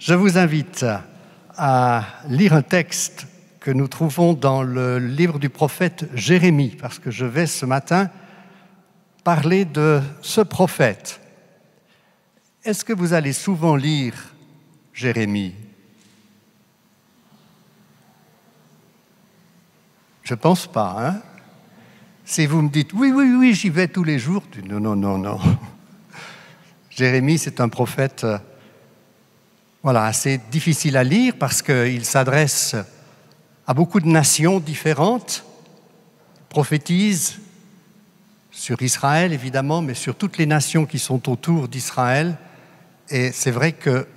Je vous invite à lire un texte que nous trouvons dans le livre du prophète Jérémie, parce que je vais ce matin parler de ce prophète. Est-ce que vous allez souvent lire Jérémie? Je ne pense pas, hein? Si vous me dites « oui, j'y vais tous les jours », non. Jérémie, c'est un prophète assez difficile à lire parce qu'il s'adresse à beaucoup de nations différentes, prophétise sur Israël évidemment, mais sur toutes les nations qui sont autour d'Israël. Et c'est vrai que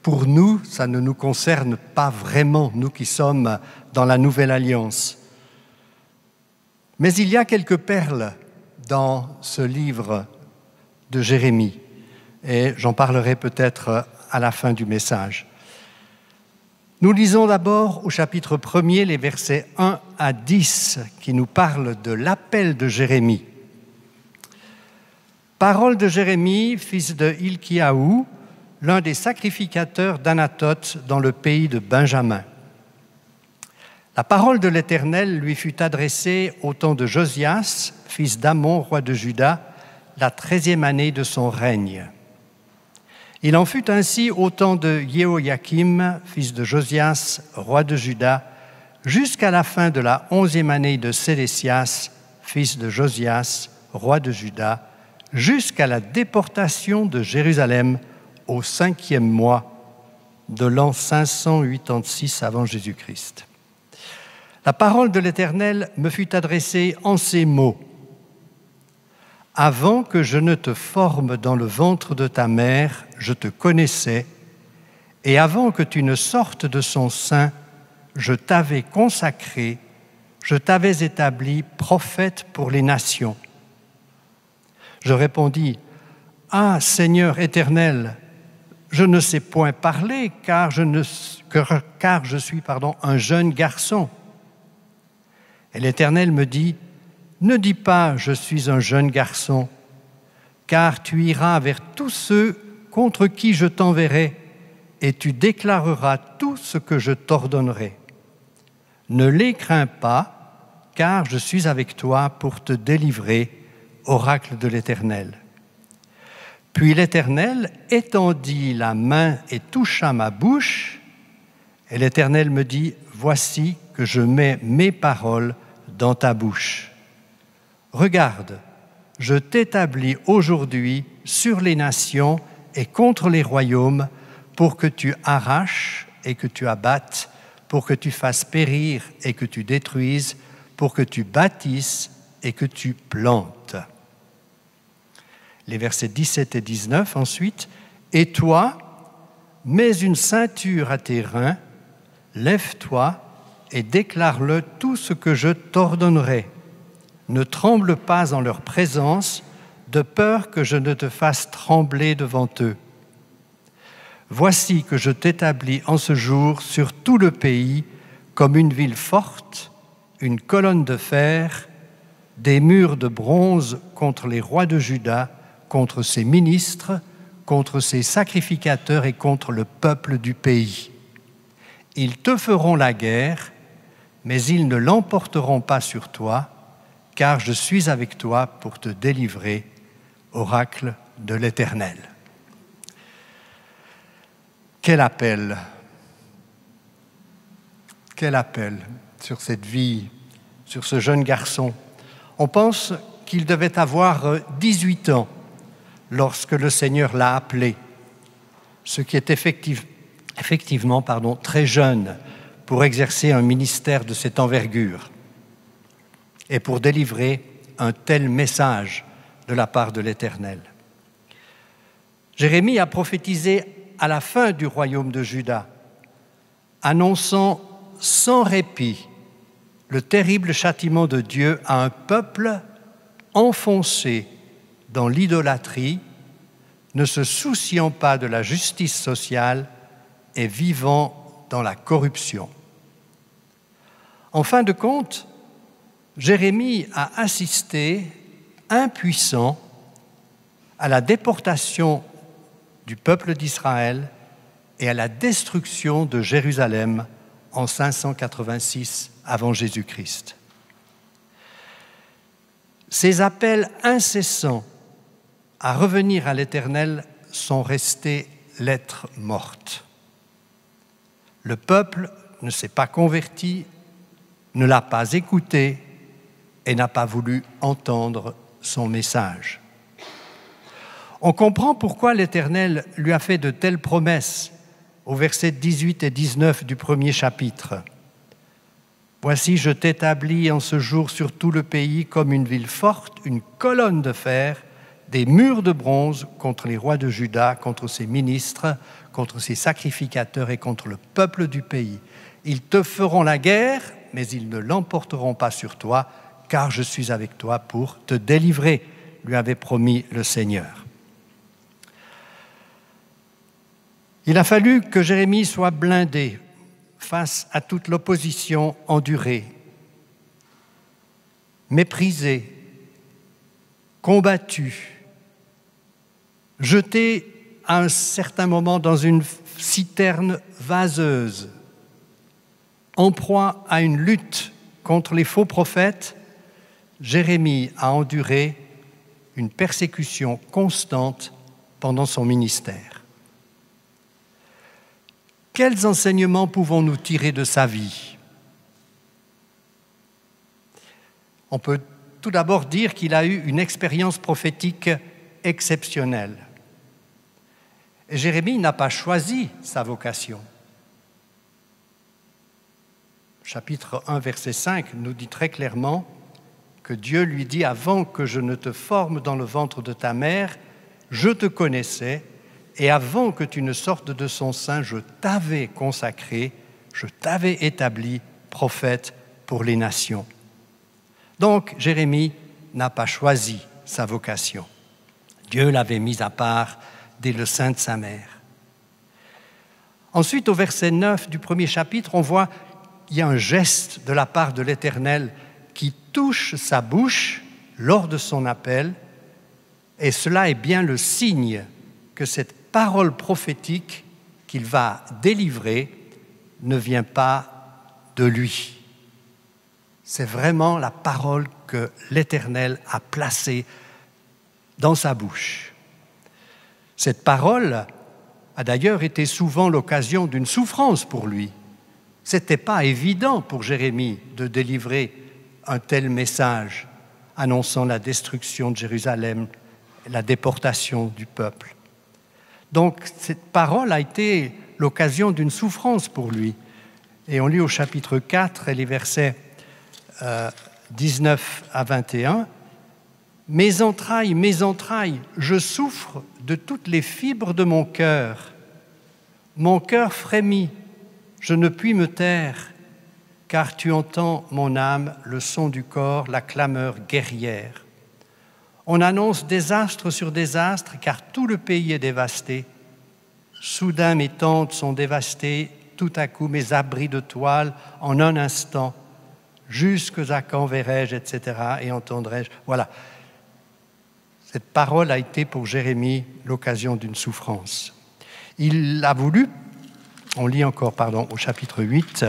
pour nous, ça ne nous concerne pas vraiment, nous qui sommes dans la Nouvelle Alliance. Mais il y a quelques perles dans ce livre de Jérémie, et j'en parlerai peut-être à la fin du message. Nous lisons d'abord au chapitre 1er les versets 1 à 10 qui nous parlent de l'appel de Jérémie. Parole de Jérémie, fils de Hilkiaou, l'un des sacrificateurs d'Anatoth dans le pays de Benjamin. La parole de l'Éternel lui fut adressée au temps de Josias, fils d'Amon, roi de Juda, la 13e année de son règne. Il en fut ainsi au temps de Jéhoïakim, fils de Josias, roi de Juda, jusqu'à la fin de la 11e année de Sédécias, fils de Josias, roi de Juda, jusqu'à la déportation de Jérusalem au 5e mois de l'an 586 avant Jésus-Christ. La parole de l'Éternel me fut adressée en ces mots. « Avant que je ne te forme dans le ventre de ta mère, je te connaissais, et avant que tu ne sortes de son sein, je t'avais consacré, je t'avais établi prophète pour les nations. » Je répondis, « Ah, Seigneur éternel, je ne sais point parler, car je suis un jeune garçon. » Et l'Éternel me dit, « Ne dis pas, je suis un jeune garçon, car tu iras vers tous ceux contre qui je t'enverrai, et tu déclareras tout ce que je t'ordonnerai. Ne les crains pas, car je suis avec toi pour te délivrer, oracle de l'Éternel. » Puis l'Éternel étendit la main et toucha ma bouche, et l'Éternel me dit, « Voici que je mets mes paroles dans ta bouche. Regarde, je t'établis aujourd'hui sur les nations et contre les royaumes pour que tu arraches et que tu abattes, pour que tu fasses périr et que tu détruises, pour que tu bâtisses et que tu plantes. » Les versets 17 et 19 ensuite. « Et toi, mets une ceinture à tes reins, lève-toi et déclare-le tout ce que je t'ordonnerai. Ne tremble pas en leur présence, de peur que je ne te fasse trembler devant eux. Voici que je t'établis en ce jour sur tout le pays comme une ville forte, une colonne de fer, des murs de bronze contre les rois de Juda, contre ses ministres, contre ses sacrificateurs et contre le peuple du pays. Ils te feront la guerre, mais ils ne l'emporteront pas sur toi, car je suis avec toi pour te délivrer, oracle de l'Éternel. » Quel appel! Quel appel sur cette vie, sur ce jeune garçon. On pense qu'il devait avoir 18 ans lorsque le Seigneur l'a appelé, ce qui est effectivement très jeune pour exercer un ministère de cette envergure et pour délivrer un tel message de la part de l'Éternel. Jérémie a prophétisé à la fin du royaume de Juda, annonçant sans répit le terrible châtiment de Dieu à un peuple enfoncé dans l'idolâtrie, ne se souciant pas de la justice sociale et vivant dans la corruption. En fin de compte, Jérémie a assisté, impuissant, à la déportation du peuple d'Israël et à la destruction de Jérusalem en 586 avant Jésus-Christ. Ces appels incessants à revenir à l'Éternel sont restés lettre morte. Le peuple ne s'est pas converti, ne l'a pas écouté et n'a pas voulu entendre son message. On comprend pourquoi l'Éternel lui a fait de telles promesses au verset 18 et 19 du premier chapitre. « Voici, je t'établis en ce jour sur tout le pays comme une ville forte, une colonne de fer, des murs de bronze contre les rois de Juda, contre ses ministres, contre ses sacrificateurs et contre le peuple du pays. Ils te feront la guerre, mais ils ne l'emporteront pas sur toi, car je suis avec toi pour te délivrer, lui avait promis le Seigneur. » Il a fallu que Jérémie soit blindé face à toute l'opposition endurée, méprisé, combattu, jeté à un certain moment dans une citerne vaseuse, en proie à une lutte contre les faux prophètes. Jérémie a enduré une persécution constante pendant son ministère. Quels enseignements pouvons-nous tirer de sa vie ? On peut tout d'abord dire qu'il a eu une expérience prophétique exceptionnelle. Et Jérémie n'a pas choisi sa vocation. Chapitre 1, verset 5 nous dit très clairement que Dieu lui dit « Avant que je ne te forme dans le ventre de ta mère, je te connaissais, et avant que tu ne sortes de son sein, je t'avais consacré, je t'avais établi prophète pour les nations. » Donc, Jérémie n'a pas choisi sa vocation. Dieu l'avait mise à part dès le sein de sa mère. Ensuite, au verset 9 du premier chapitre, on voit qu'il y a un geste de la part de l'Éternel qui touche sa bouche lors de son appel, et cela est bien le signe que cette parole prophétique qu'il va délivrer ne vient pas de lui. C'est vraiment la parole que l'Éternel a placée dans sa bouche. Cette parole a d'ailleurs été souvent l'occasion d'une souffrance pour lui. Ce n'était pas évident pour Jérémie de délivrer un tel message annonçant la destruction de Jérusalem, la déportation du peuple. Donc, cette parole a été l'occasion d'une souffrance pour lui. Et on lit au chapitre 4 et les versets 19 à 21, « Mes entrailles, je souffre de toutes les fibres de mon cœur. Mon cœur frémit, je ne puis me taire, car tu entends, mon âme, le son du corps, la clameur guerrière. On annonce désastre sur désastre, car tout le pays est dévasté. Soudain, mes tentes sont dévastées, tout à coup, mes abris de toile, en un instant. Jusqu'à quand verrai-je, etc., et entendrai-je. » Voilà. Cette parole a été pour Jérémie l'occasion d'une souffrance. Il a voulu, on lit encore, au chapitre 8,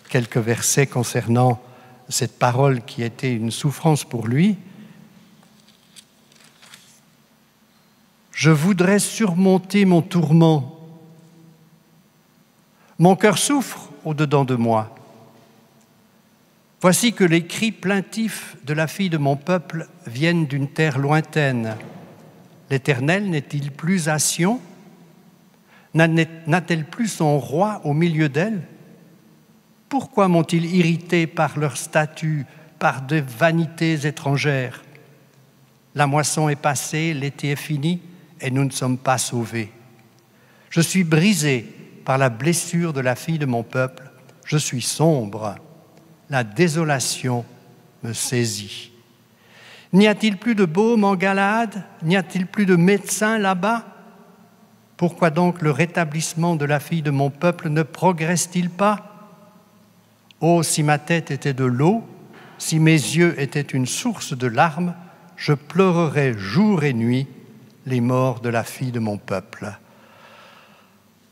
quelques versets concernant cette parole qui a été une souffrance pour lui. Je voudrais surmonter mon tourment. Mon cœur souffre au-dedans de moi. Voici que les cris plaintifs de la fille de mon peuple viennent d'une terre lointaine. L'Éternel n'est-il plus à Sion? N'a-t-elle plus son roi au milieu d'elle? Pourquoi m'ont-ils irrité par leurs statuts, par des vanités étrangères? La moisson est passée, l'été est fini, et nous ne sommes pas sauvés. Je suis brisé par la blessure de la fille de mon peuple. Je suis sombre. La désolation me saisit. N'y a-t-il plus de baume en Galaad? N'y a-t-il plus de médecins là-bas? Pourquoi donc le rétablissement de la fille de mon peuple ne progresse-t-il pas? Oh, si ma tête était de l'eau, si mes yeux étaient une source de larmes, je pleurerais jour et nuit les morts de la fille de mon peuple.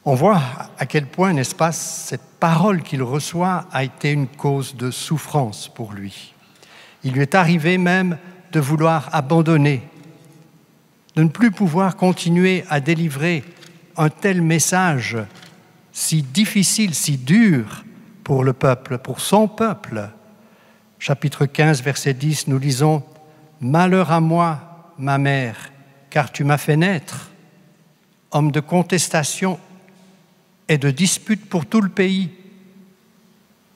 On voit à quel point, n'est-ce pas, cette parole qu'il reçoit a été une cause de souffrance pour lui. Il lui est arrivé même de vouloir abandonner, de ne plus pouvoir continuer à délivrer un tel message si difficile, si dur pour le peuple, pour son peuple. Chapitre 15, verset 10, nous lisons « Malheur à moi, ma mère, car tu m'as fait naître, homme de contestation et de dispute pour tout le pays.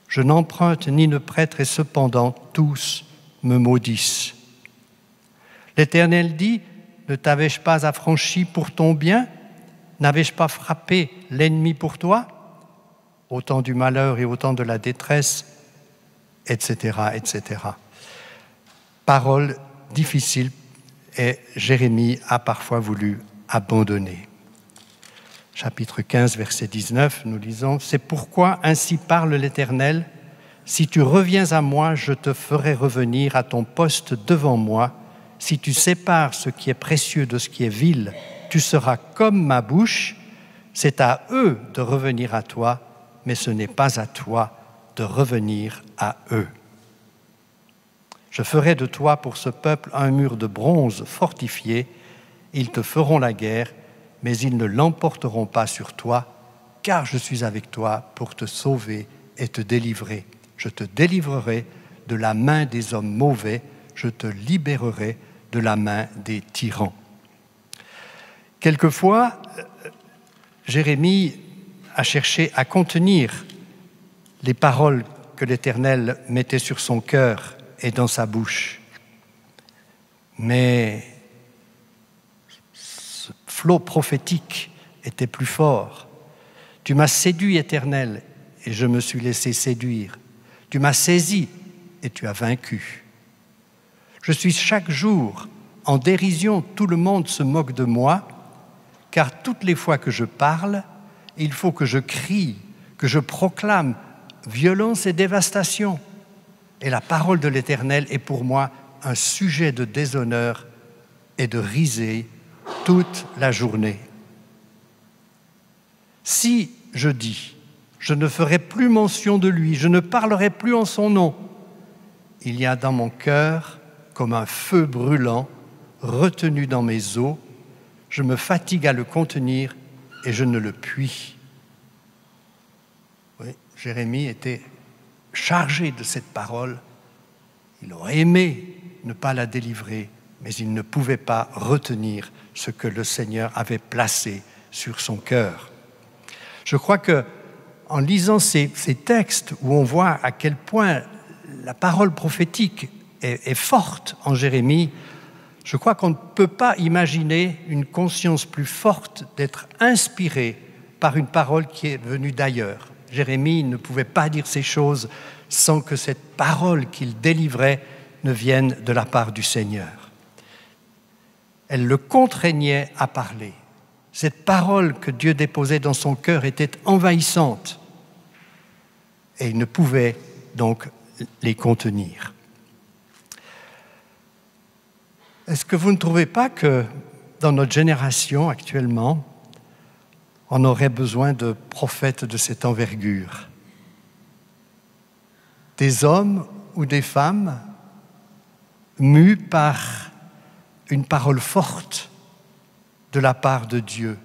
Je n'emprunte ni ne prête, et cependant tous me maudissent. L'Éternel dit, ne t'avais-je pas affranchi pour ton bien? N'avais-je pas frappé l'ennemi pour toi? Au temps du malheur et au temps de la détresse, etc., etc. » Parole difficile, et Jérémie a parfois voulu abandonner. Chapitre 15, verset 19, nous lisons « C'est pourquoi ainsi parle l'Éternel, si tu reviens à moi, je te ferai revenir à ton poste devant moi. Si tu sépares ce qui est précieux de ce qui est vil, tu seras comme ma bouche. C'est à eux de revenir à toi, mais ce n'est pas à toi de revenir à eux. Je ferai de toi pour ce peuple un mur de bronze fortifié. Ils te feront la guerre, mais ils ne l'emporteront pas sur toi, car je suis avec toi pour te sauver et te délivrer. Je te délivrerai de la main des hommes mauvais, je te libérerai de la main des tyrans. » Quelquefois, Jérémie a cherché à contenir les paroles que l'Éternel mettait sur son cœur et dans sa bouche. Mais ce flot prophétique était plus fort. « Tu m'as séduit, Éternel, et je me suis laissé séduire. Tu m'as saisi et tu as vaincu. Je suis chaque jour en dérision, tout le monde se moque de moi, car toutes les fois que je parle, il faut que je crie, que je proclame violence et dévastation. Et la parole de l'Éternel est pour moi un sujet de déshonneur et de risée toute la journée. Si je dis, je ne ferai plus mention de lui, je ne parlerai plus en son nom, il y a dans mon cœur comme un feu brûlant, retenu dans mes os, je me fatigue à le contenir et je ne le puis. » Oui, Jérémie était chargé de cette parole. Il aurait aimé ne pas la délivrer, mais il ne pouvait pas retenir ce que le Seigneur avait placé sur son cœur. Je crois qu'en lisant ces textes où on voit à quel point la parole prophétique est forte en Jérémie, je crois qu'on ne peut pas imaginer une conscience plus forte d'être inspiré par une parole qui est venue d'ailleurs. Jérémie ne pouvait pas dire ces choses sans que cette parole qu'il délivrait ne vienne de la part du Seigneur. Elle le contraignait à parler. Cette parole que Dieu déposait dans son cœur était envahissante et il ne pouvait donc les contenir. Est-ce que vous ne trouvez pas que dans notre génération actuellement, on aurait besoin de prophètes de cette envergure? Des hommes ou des femmes mus par une parole forte de la part de Dieu.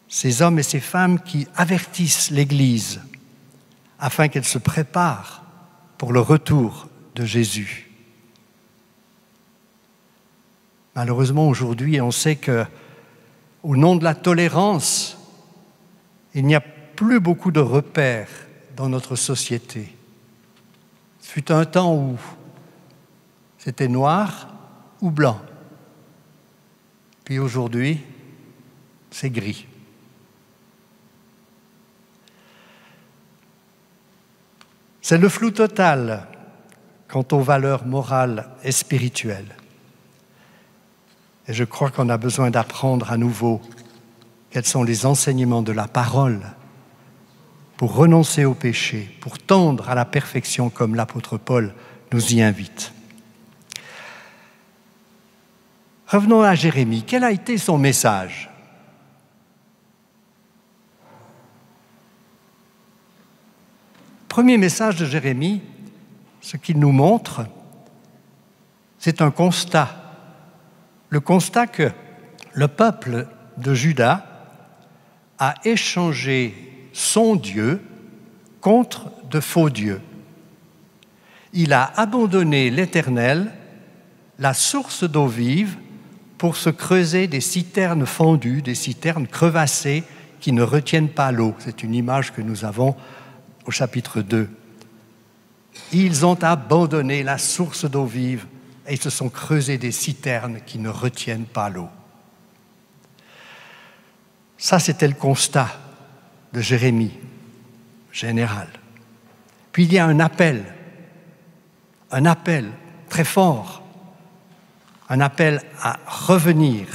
Ces hommes et ces femmes qui avertissent l'Église afin qu'elle se prépare pour le retour de Jésus. Malheureusement, aujourd'hui, on sait qu'au nom de la tolérance, il n'y a plus beaucoup de repères dans notre société. Il fut un temps où c'était noir ou blanc. Puis aujourd'hui, c'est gris. C'est le flou total quant aux valeurs morales et spirituelles. Et je crois qu'on a besoin d'apprendre à nouveau quels sont les enseignements de la parole pour renoncer au péché, pour tendre à la perfection comme l'apôtre Paul nous y invite. Revenons à Jérémie. Quel a été son message? premier message de Jérémie, ce qu'il nous montre, c'est un constat. Le constat que le peuple de Juda a échangé son Dieu contre de faux dieux. Il a abandonné l'Éternel, la source d'eau vive, pour se creuser des citernes fendues, des citernes crevassées qui ne retiennent pas l'eau. C'est une image que nous avons au chapitre 2. Ils ont abandonné la source d'eau vive et se sont creusés des citernes qui ne retiennent pas l'eau. Ça, c'était le constat de Jérémie, général. Puis il y a un appel très fort, un appel à revenir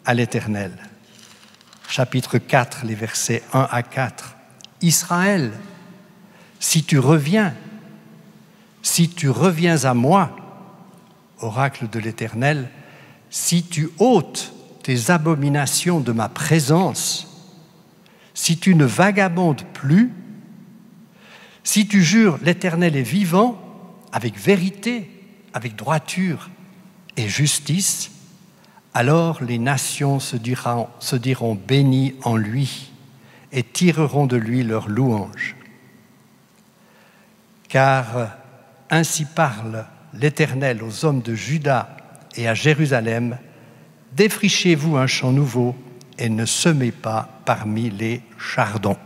à l'Éternel. Chapitre 4, les versets 1 à 4. Israël, si tu reviens à moi, oracle de l'Éternel, si tu ôtes tes abominations de ma présence, si tu ne vagabondes plus, si tu jures l'Éternel est vivant, avec vérité, avec droiture et justice, alors les nations se diront bénies en lui et tireront de lui leur louange. Car ainsi parle l'Éternel aux hommes de Juda et à Jérusalem, défrichez-vous un champ nouveau et ne semez pas parmi les chardons.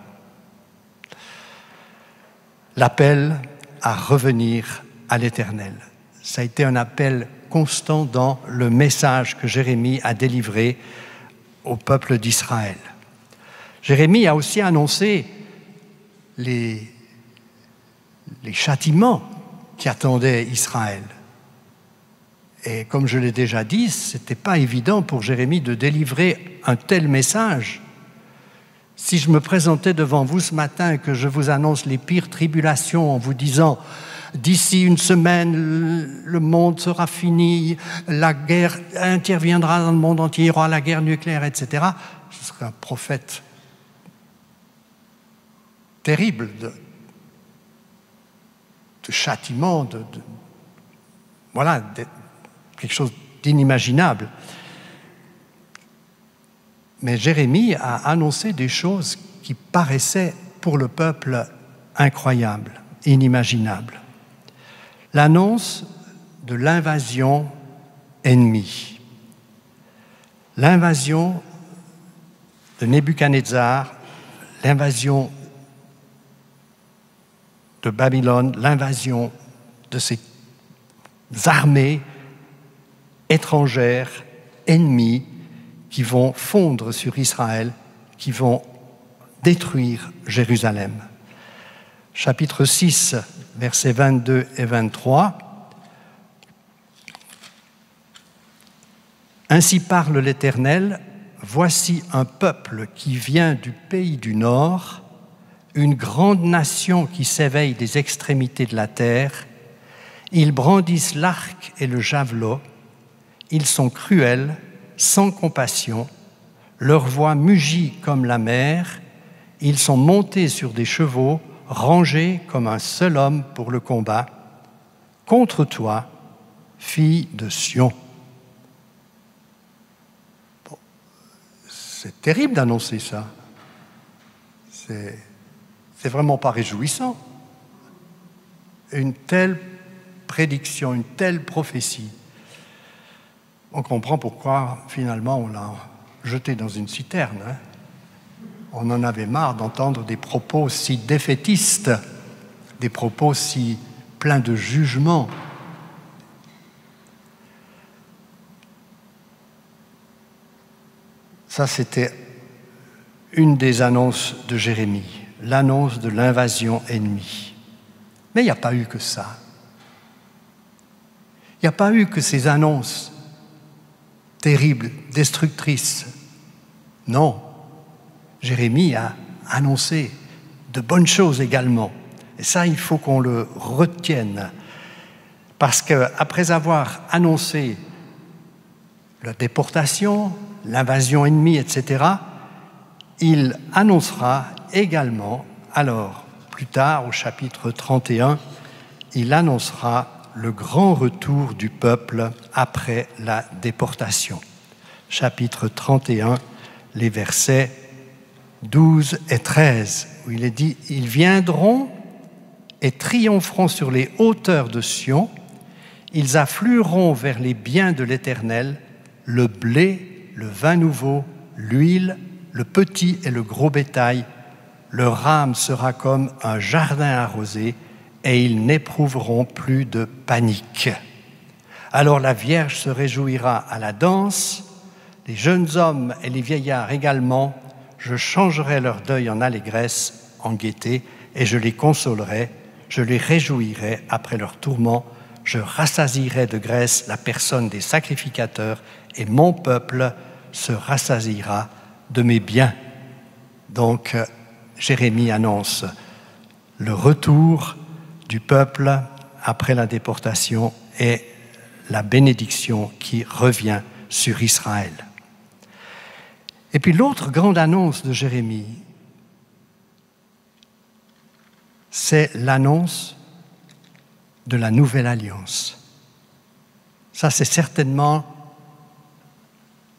L'appel à revenir à l'Éternel. Ça a été un appel constant dans le message que Jérémie a délivré au peuple d'Israël. Jérémie a aussi annoncé les châtiments qui attendaient Israël. Et comme je l'ai déjà dit, ce n'était pas évident pour Jérémie de délivrer un tel message. Si je me présentais devant vous ce matin et que je vous annonce les pires tribulations en vous disant « d'ici une semaine, le monde sera fini, la guerre interviendra dans le monde entier, il y aura la guerre nucléaire, etc. » ce serait un prophète terrible de châtiment, quelque chose d'inimaginable. Mais Jérémie a annoncé des choses qui paraissaient pour le peuple incroyables, inimaginables. L'annonce de l'invasion ennemie. L'invasion de Nebuchadnezzar, l'invasion de Babylone, l'invasion de ces armées étrangères, ennemies, qui vont fondre sur Israël, qui vont détruire Jérusalem. Chapitre 6, versets 22 et 23. Ainsi parle l'Éternel, voici un peuple qui vient du pays du Nord, une grande nation qui s'éveille des extrémités de la terre. Ils brandissent l'arc et le javelot, ils sont cruels, sans compassion, leur voix mugit comme la mer, ils sont montés sur des chevaux, rangés comme un seul homme pour le combat, contre toi, fille de Sion. Bon, c'est terrible d'annoncer ça. C'est vraiment pas réjouissant. Une telle prédiction, une telle prophétie. On comprend pourquoi, finalement, on l'a jeté dans une citerne. On en avait marre d'entendre des propos si défaitistes, des propos si pleins de jugement. Ça, c'était une des annonces de Jérémie, l'annonce de l'invasion ennemie. Mais il n'y a pas eu que ça. Il n'y a pas eu que ces annonces terribles, destructrices. Non, Jérémie a annoncé de bonnes choses également. Et ça, il faut qu'on le retienne. Parce qu'après avoir annoncé la déportation, l'invasion ennemie, etc., il annoncera également, alors, plus tard, au chapitre 31, il annoncera le grand retour du peuple après la déportation. Chapitre 31, les versets 12 et 13, où il est dit « Ils viendront et triompheront sur les hauteurs de Sion, ils afflueront vers les biens de l'Éternel, le blé, le vin nouveau, l'huile, le petit et le gros bétail. Leur âme sera comme un jardin arrosé, et ils n'éprouveront plus de panique. Alors la Vierge se réjouira à la danse, les jeunes hommes et les vieillards également. Je changerai leur deuil en allégresse, en gaieté, et je les consolerai, je les réjouirai après leur tourment. Je rassasierai de graisse la personne des sacrificateurs, et mon peuple se rassasiera de mes biens. » Donc, Jérémie annonce le retour du peuple après la déportation et la bénédiction qui revient sur Israël. Et puis l'autre grande annonce de Jérémie, c'est l'annonce de la nouvelle alliance. Ça, c'est certainement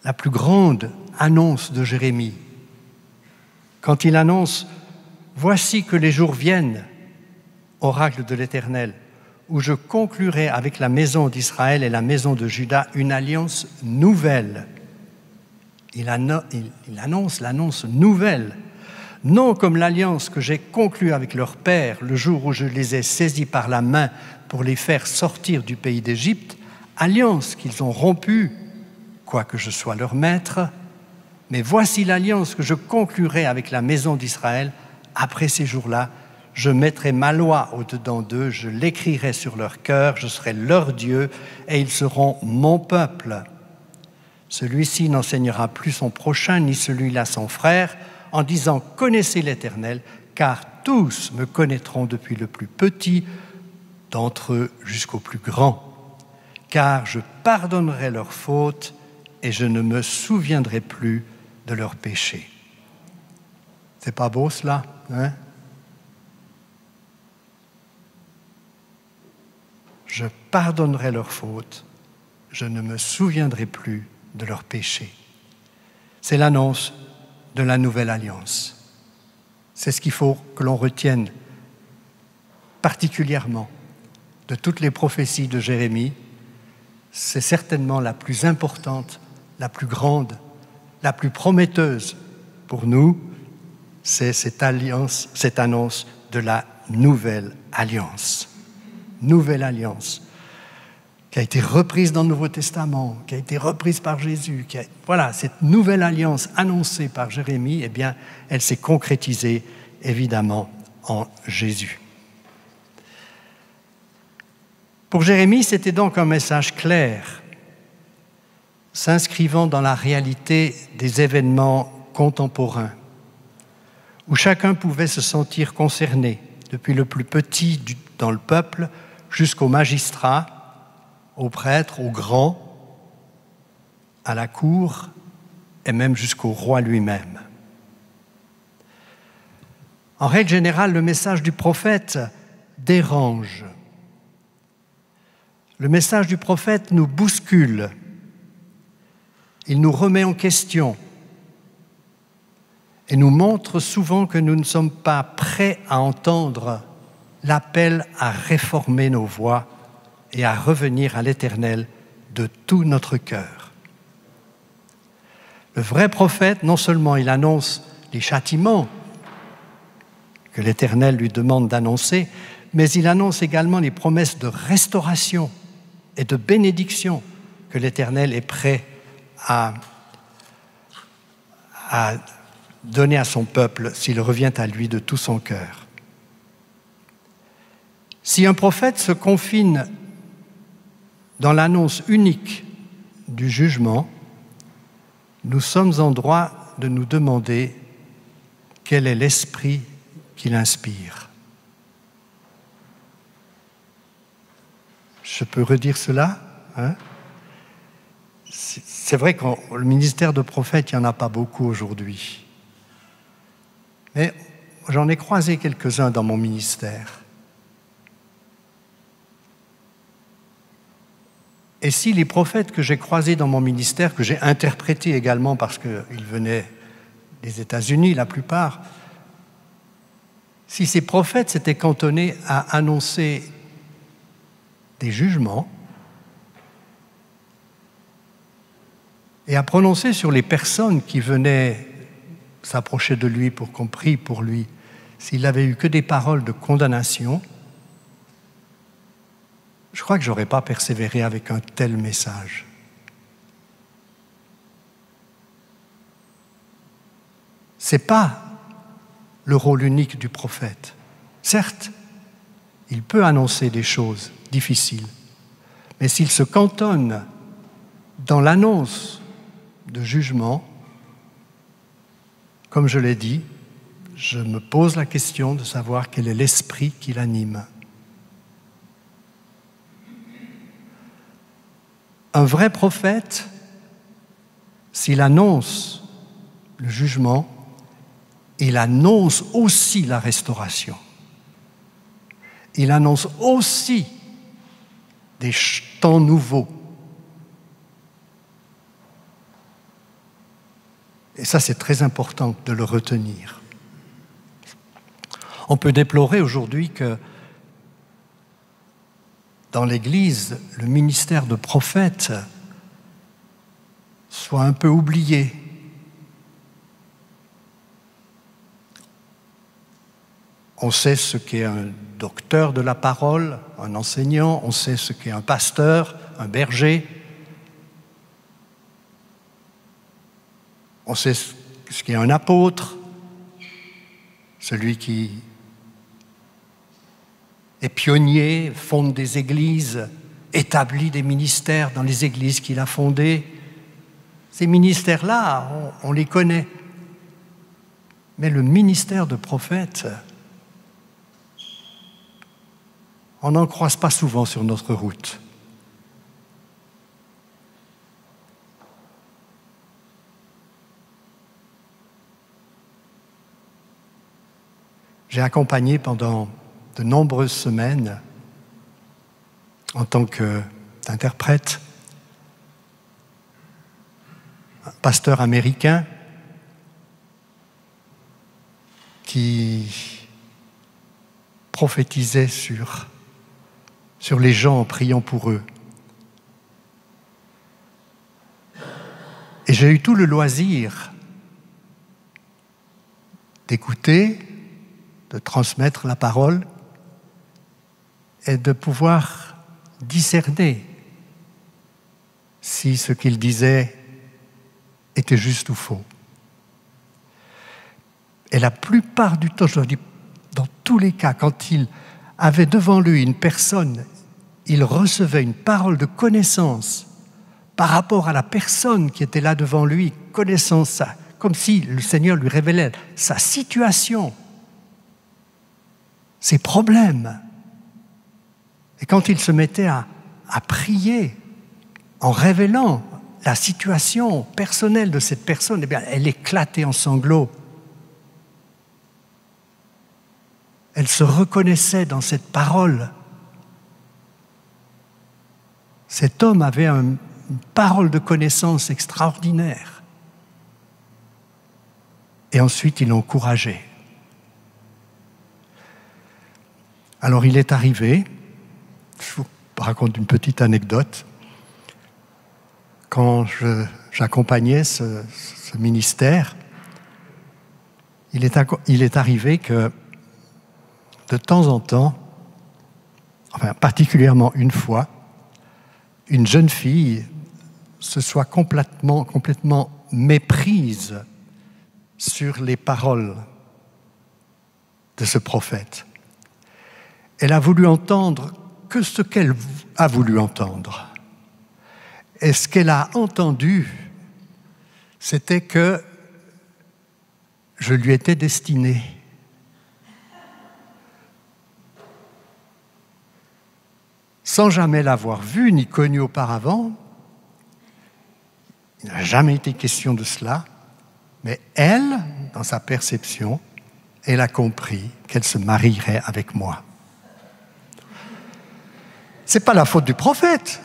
la plus grande annonce de Jérémie. Quand il annonce « Voici que les jours viennent, oracle de l'Éternel, où je conclurai avec la maison d'Israël et la maison de Juda une alliance nouvelle. » Il annonce l'annonce nouvelle, non comme l'alliance que j'ai conclue avec leur père le jour où je les ai saisis par la main pour les faire sortir du pays d'Égypte, alliance qu'ils ont rompue, quoique je sois leur maître, mais voici l'alliance que je conclurai avec la maison d'Israël. Après ces jours-là, je mettrai ma loi au-dedans d'eux, je l'écrirai sur leur cœur, je serai leur Dieu et ils seront mon peuple. Celui-ci n'enseignera plus son prochain, ni celui-là son frère, en disant « Connaissez l'Éternel », car tous me connaîtront depuis le plus petit d'entre eux jusqu'au plus grand. Car je pardonnerai leurs fautes et je ne me souviendrai plus de leurs péchés. C'est pas beau cela, hein? Je pardonnerai leurs fautes, je ne me souviendrai plus de leurs péchés. C'est l'annonce de la nouvelle alliance. C'est ce qu'il faut que l'on retienne particulièrement de toutes les prophéties de Jérémie. C'est certainement la plus importante, la plus grande, la plus prometteuse pour nous. C'est cette alliance, cette annonce de la nouvelle alliance. Nouvelle alliance qui a été reprise dans le Nouveau Testament, qui a été reprise par Jésus. Voilà, cette nouvelle alliance annoncée par Jérémie, eh bien, elle s'est concrétisée évidemment en Jésus. Pour Jérémie, c'était donc un message clair, s'inscrivant dans la réalité des événements contemporains, où chacun pouvait se sentir concerné, depuis le plus petit dans le peuple jusqu'au magistrat, au prêtre, au grand, à la cour et même jusqu'au roi lui-même. En règle générale, le message du prophète dérange. Le message du prophète nous bouscule. Il nous remet en question et nous montre souvent que nous ne sommes pas prêts à entendre l'appel à réformer nos voies et à revenir à l'Éternel de tout notre cœur. Le vrai prophète, non seulement il annonce les châtiments que l'Éternel lui demande d'annoncer, mais il annonce également les promesses de restauration et de bénédiction que l'Éternel est prêt à donner à son peuple s'il revient à lui de tout son cœur. Si un prophète se confine dans l'annonce unique du jugement, nous sommes en droit de nous demander quel est l'esprit qui l'inspire. Je peux redire cela, hein? C'est vrai que le ministère de prophète, il n'y en a pas beaucoup aujourd'hui. Mais j'en ai croisé quelques-uns dans mon ministère. Et si les prophètes que j'ai croisés dans mon ministère, que j'ai interprétés également parce qu'ils venaient des États-Unis, la plupart, si ces prophètes s'étaient cantonnés à annoncer des jugements et à prononcer sur les personnes qui venaient s'approcher de lui pour qu'on prie pour lui, s'il n'avait eu que des paroles de condamnation, je crois que je n'aurais pas persévéré avec un tel message. Ce n'est pas le rôle unique du prophète. Certes, il peut annoncer des choses difficiles, mais s'il se cantonne dans l'annonce de jugement, comme je l'ai dit, je me pose la question de savoir quel est l'esprit qui l'anime. Un vrai prophète, s'il annonce le jugement, il annonce aussi la restauration. Il annonce aussi des temps nouveaux. Et ça, c'est très important de le retenir. On peut déplorer aujourd'hui que dans l'Église, le ministère de prophète soit un peu oublié. On sait ce qu'est un docteur de la parole, un enseignant, on sait ce qu'est un pasteur, un berger. On sait ce qu'est un apôtre, celui qui est pionnier, fonde des églises, établit des ministères dans les églises qu'il a fondées. Ces ministères-là, on les connaît. Mais le ministère de prophète, on n'en croise pas souvent sur notre route. J'ai accompagné pendant de nombreuses semaines, en tant qu'interprète, un pasteur américain qui prophétisait sur les gens en priant pour eux. Et j'ai eu tout le loisir d'écouter, de transmettre la parole et de pouvoir discerner si ce qu'il disait était juste ou faux. Et la plupart du temps, je leur dis, dans tous les cas, quand il avait devant lui une personne, il recevait une parole de connaissance par rapport à la personne qui était là devant lui, connaissant ça, comme si le Seigneur lui révélait sa situation, ses problèmes. Et quand il se mettait à prier en révélant la situation personnelle de cette personne, eh bien, elle éclatait en sanglots. Elle se reconnaissait dans cette parole. Cet homme avait une parole de connaissance extraordinaire. Et ensuite, il l'encourageait. Alors, il est arrivé, je vous raconte une petite anecdote, quand j'accompagnais ce ministère, il est arrivé que de temps en temps, enfin particulièrement une fois, une jeune fille se soit complètement méprise sur les paroles de ce prophète. Elle a voulu entendre que ce qu'elle a voulu entendre. Et ce qu'elle a entendu, c'était que je lui étais destiné. Sans jamais l'avoir vue ni connue auparavant, il n'a jamais été question de cela, mais elle, dans sa perception, elle a compris qu'elle se marierait avec moi. Ce n'est pas la faute du prophète.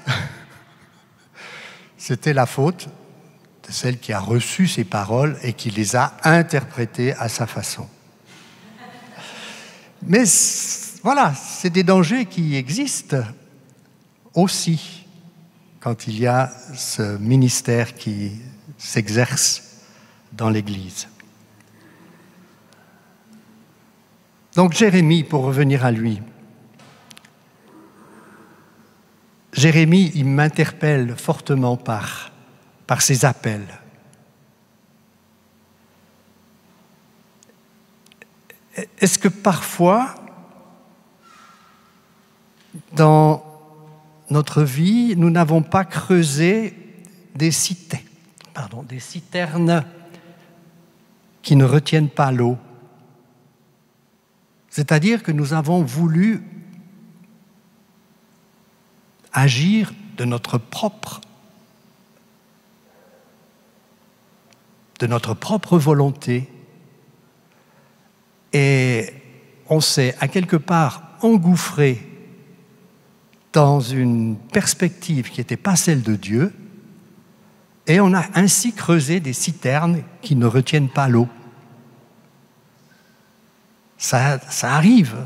C'était la faute de celle qui a reçu ces paroles et qui les a interprétées à sa façon. Mais voilà, c'est des dangers qui existent aussi quand il y a ce ministère qui s'exerce dans l'Église. Donc Jérémie, pour revenir à lui, Jérémie, il m'interpelle fortement par ses appels. Est-ce que parfois, dans notre vie, nous n'avons pas creusé des citernes qui ne retiennent pas l'eau? C'est-à-dire que nous avons voulu agir de notre propre volonté, et on s'est à quelque part engouffré dans une perspective qui n'était pas celle de Dieu, et on a ainsi creusé des citernes qui ne retiennent pas l'eau. Ça arrive.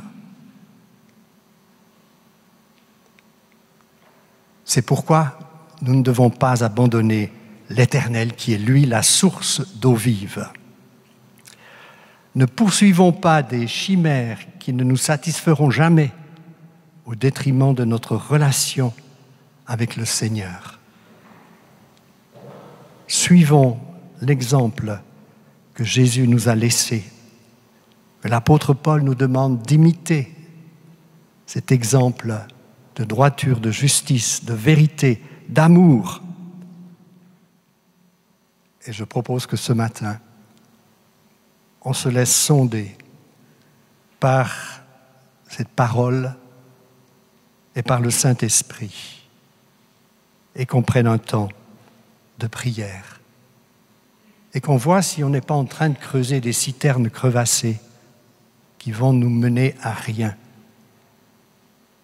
C'est pourquoi nous ne devons pas abandonner l'Éternel qui est, lui, la source d'eau vive. Ne poursuivons pas des chimères qui ne nous satisferont jamais au détriment de notre relation avec le Seigneur. Suivons l'exemple que Jésus nous a laissé, que l'apôtre Paul nous demande d'imiter, cet exemple de droiture, de justice, de vérité, d'amour. Et je propose que ce matin, on se laisse sonder par cette parole et par le Saint-Esprit, et qu'on prenne un temps de prière, et qu'on voit si on n'est pas en train de creuser des citernes crevassées qui vont nous mener à rien,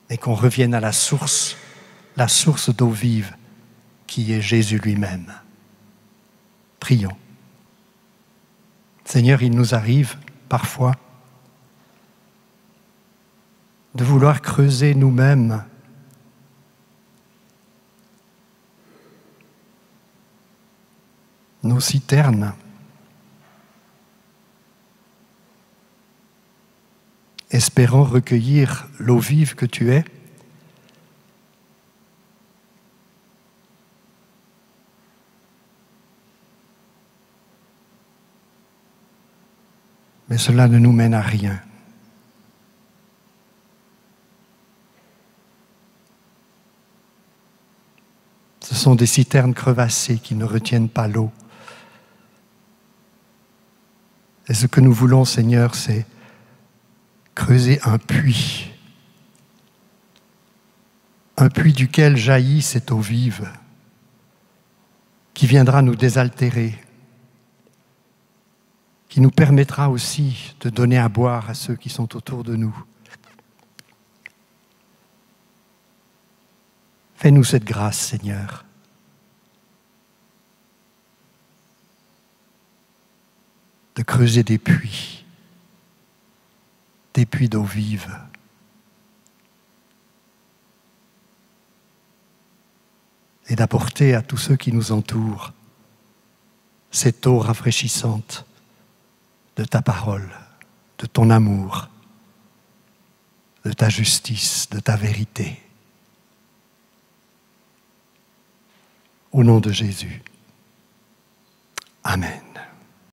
et qu'on revienne à la source d'eau vive qui est Jésus lui-même. Prions. Seigneur, il nous arrive parfois de vouloir creuser nous-mêmes nos citernes, espérant recueillir l'eau vive que tu es, mais cela ne nous mène à rien. Ce sont des citernes crevassées qui ne retiennent pas l'eau. Et ce que nous voulons, Seigneur, c'est creuser un puits duquel jaillit cette eau vive qui viendra nous désaltérer, qui nous permettra aussi de donner à boire à ceux qui sont autour de nous. Fais-nous cette grâce, Seigneur. De creuser des puits d'eau vive. Et d'apporter à tous ceux qui nous entourent cette eau rafraîchissante de ta parole, de ton amour, de ta justice, de ta vérité. Au nom de Jésus. Amen.